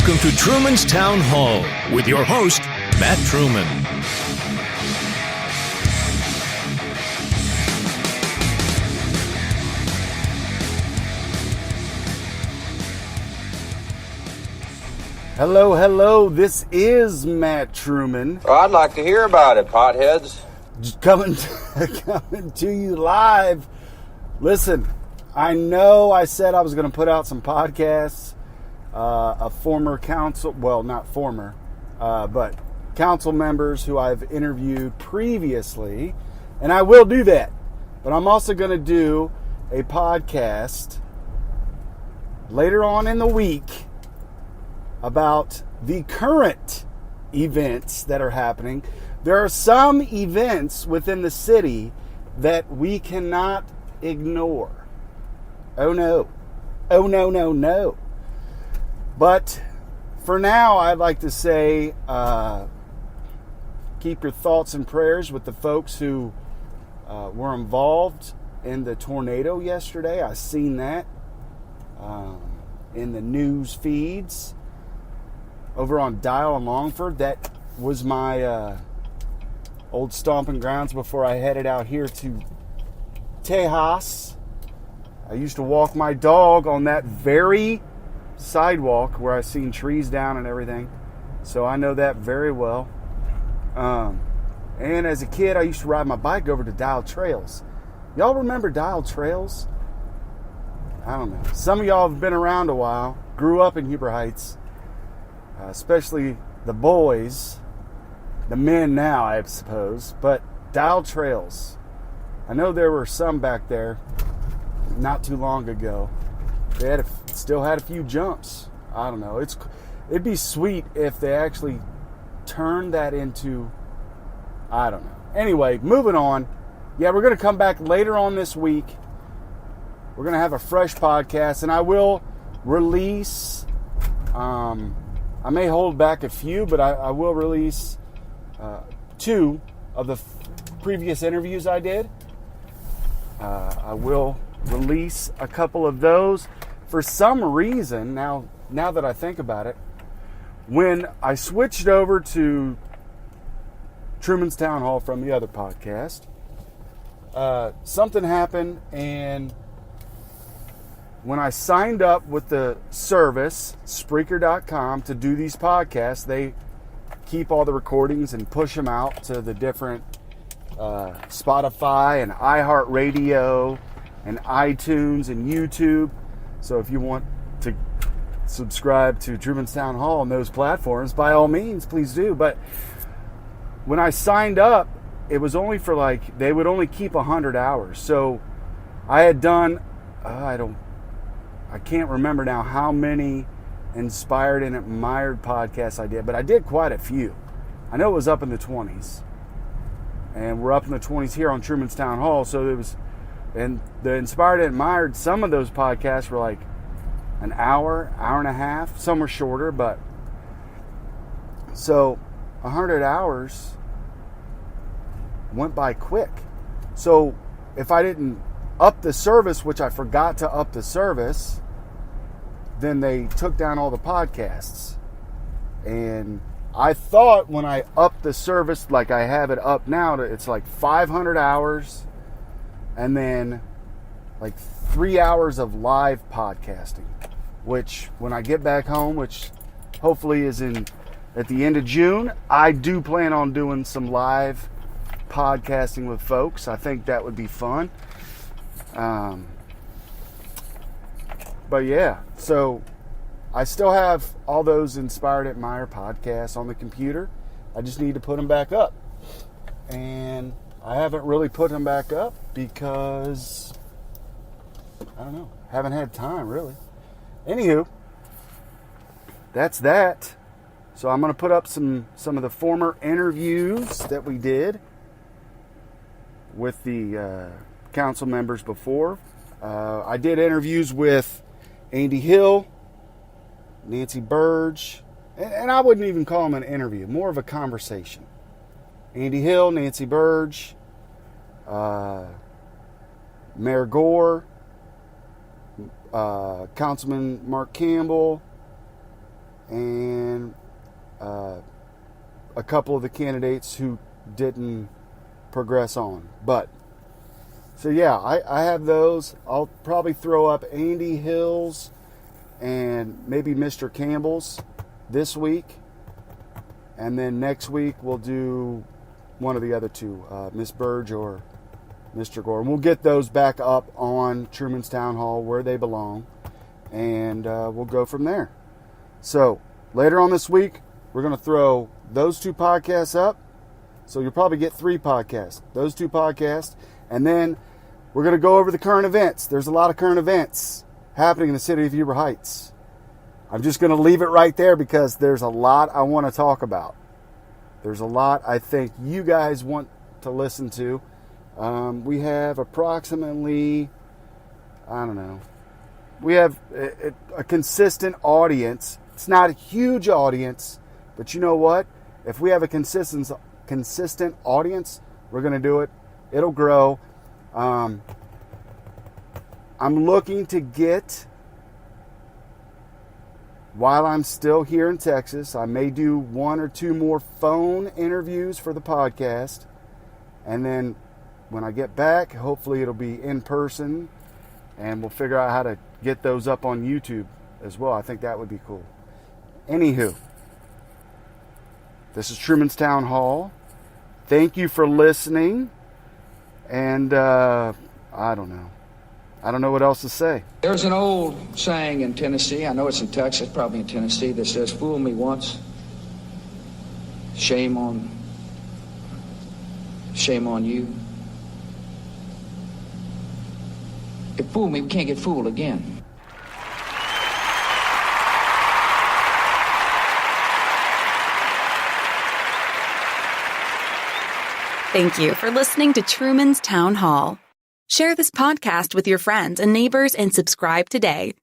Welcome to Truman's Town Hall with your host, Matt Truman. Hello, this is Matt Truman. Oh, I'd like to hear about it, potheads. Coming to you live. Listen, I know I said I was going to put out some podcasts. A former council, well, not former, but council members who I've interviewed previously, and I will do that. But I'm also going to do a podcast later on in the week about the current events that are happening. There are some events within the city that we cannot ignore. Oh no. No. But for now, I'd like to say, keep your thoughts and prayers with the folks who were involved in the tornado yesterday. I seen that in the news feeds over on Dial and Longford. That was my old stomping grounds before I headed out here to Tejas. I used to walk my dog on that very sidewalk where I seen trees down and everything, so I know that very well. And as a kid, I used to ride my bike over to Dial Trails. Y'all remember Dial Trails? I don't know. Some of y'all have been around a while, grew up in Huber Heights, especially the boys, the men now, I suppose. But Dial Trails, I know there were some back there not too long ago. They still had a few jumps. I don't know. It'd be sweet if they actually turned that into, I don't know. Anyway, moving on. Yeah, we're going to come back later on this week. We're going to have a fresh podcast, and I will release, I may hold back a few, but I will release 2 of the previous interviews I did. I will release a couple of those. For some reason, now that I think about it, when I switched over to Truman's Town Hall from the other podcast, something happened, and when I signed up with the service, Spreaker.com, to do these podcasts, they keep all the recordings and push them out to the different Spotify and iHeartRadio and iTunes and YouTube. So if you want to subscribe to Truman's Town Hall on those platforms, by all means, please do. But when I signed up, it was only for they would only keep 100 hours. So I had done, I can't remember now how many inspired and admired podcasts I did, but I did quite a few. I know it was up in the 20s. And we're up in the 20s here on Truman's Town Hall. So it was, and the inspired and admired, some of those podcasts were like an hour and a half. Some were shorter, but so 100 hours went by quick. So if I didn't up the service, which I forgot to up the service, then they took down all the podcasts. And I thought when I upped the service, like I have it up now, it's like 500 hours and then like 3 hours of live podcasting, which when I get back home, which hopefully is at the end of June, I do plan on doing some live podcasting with folks. I think that would be fun. But yeah, so I still have all those Inspired Admire podcasts on the computer. I just need to put them back up. And I haven't really put them back up because, I don't know, haven't had time really. Anywho, that's that. So I'm going to put up some of the former interviews that we did with the council members before. I did interviews with Andy Hill, Nancy Burge, and I wouldn't even call them an interview, more of a conversation. Andy Hill, Nancy Burge, Mayor Gore, Councilman Mark Campbell, and a couple of the candidates who didn't progress on. But, so yeah, I have those. I'll probably throw up Andy Hill's and maybe Mr. Campbell's this week. And then next week we'll do one of the other two, Miss Burge or Mr. Gore. And we'll get those back up on Truman's Town Hall where they belong. And we'll go from there. So later on this week, we're going to throw those two podcasts up. So you'll probably get 3 podcasts. Those 2 podcasts. And then we're going to go over the current events. There's a lot of current events happening in the city of Heber Heights. I'm just going to leave it right there because there's a lot I want to talk about. There's a lot I think you guys want to listen to. We have approximately, I don't know, we have a consistent audience. It's not a huge audience, but you know what? If we have a consistent audience, we're going to do it. It'll grow. I'm looking to get, while I'm still here in Texas, I may do 1 or 2 more phone interviews for the podcast. And then when I get back, hopefully it'll be in person, and we'll figure out how to get those up on YouTube as well. I think that would be cool. Anywho, this is Truman's Town Hall. Thank you for listening. And I don't know. I don't know what else to say. There's an old saying in Tennessee, I know it's in Texas, probably in Tennessee, that says, fool me once, shame on you. If fool me, we can't get fooled again. Thank you for listening to Truman's Town Hall. Share this podcast with your friends and neighbors and subscribe today.